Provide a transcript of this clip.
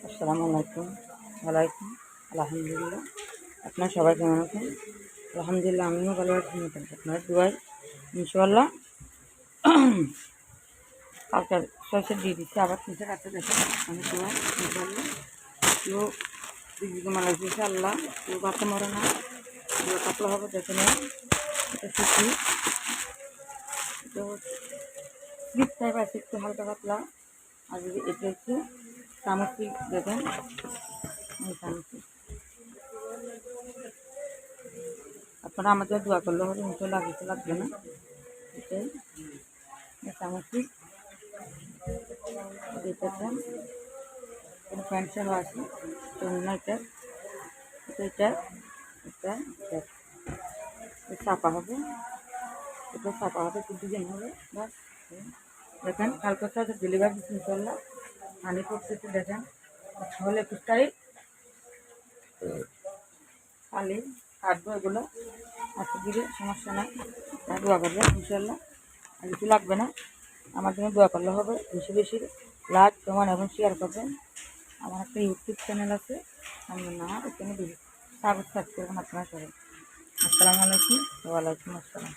আসসালামু আলাইকুম। ওয়ালাইকুম আলহামদুলিল্লাহ। আপনারা সবাই কেমন আছেন? আলহামদুলিল্লাহ আমিও ভালো আছি। আপনার দোয়ায় ইনশাআল্লাহ। কালকে সরষে দিয়ে দিচ্ছি, আবার তিনটে রাখতে দেখেন আমি দোয়ায় ইনশাআল্লাহ। কেউ দিদিকে মারা দিয়েছে আল্লাহ, কেউ বাচ্চা মরে না, কেউ পাতলা হবে দেখে নেই। এটা শিখি, তো স্লিপ টাইপ আছে একটু হালকা পাতলা। আর যদি এটা হচ্ছে চামচি দেখেন, চামচি আপনারা আমাদের দোয়া করলে হবে ইনশাআল্লাহ, কিছু লাগবে না। এটাই চামচি দিতেছেন, কোনো পেনশনও আছে তো না। এটা এটা চাপা হবে, এটা চাপা হবে, একটু ডিজাইন হবে বাস। দেখেন কালকে সাথে ডেলিভারি দিচ্ছি ইনশাল্লাহ। পানি পড়তেছে দেখেন, হলে একটু টাইট পালি কাটবো এগুলো। আজকে দিলে সমস্যা নাই, দোয়া করবেন ইনশাল্লাহ। আর কিছু লাগবে না, আমার জন্য দোয়া করলে হবে। বেশি বেশি লাইক কমেন্ট এবং শেয়ার করবেন। আমার একটা ইউটিউব চ্যানেল আছে, আমি না এখানে সাবস্ক্রাইব করবেন আপনারা সবাই। আসসালামু আলাইকুম। ওয়ালাইকুম আসসালাম।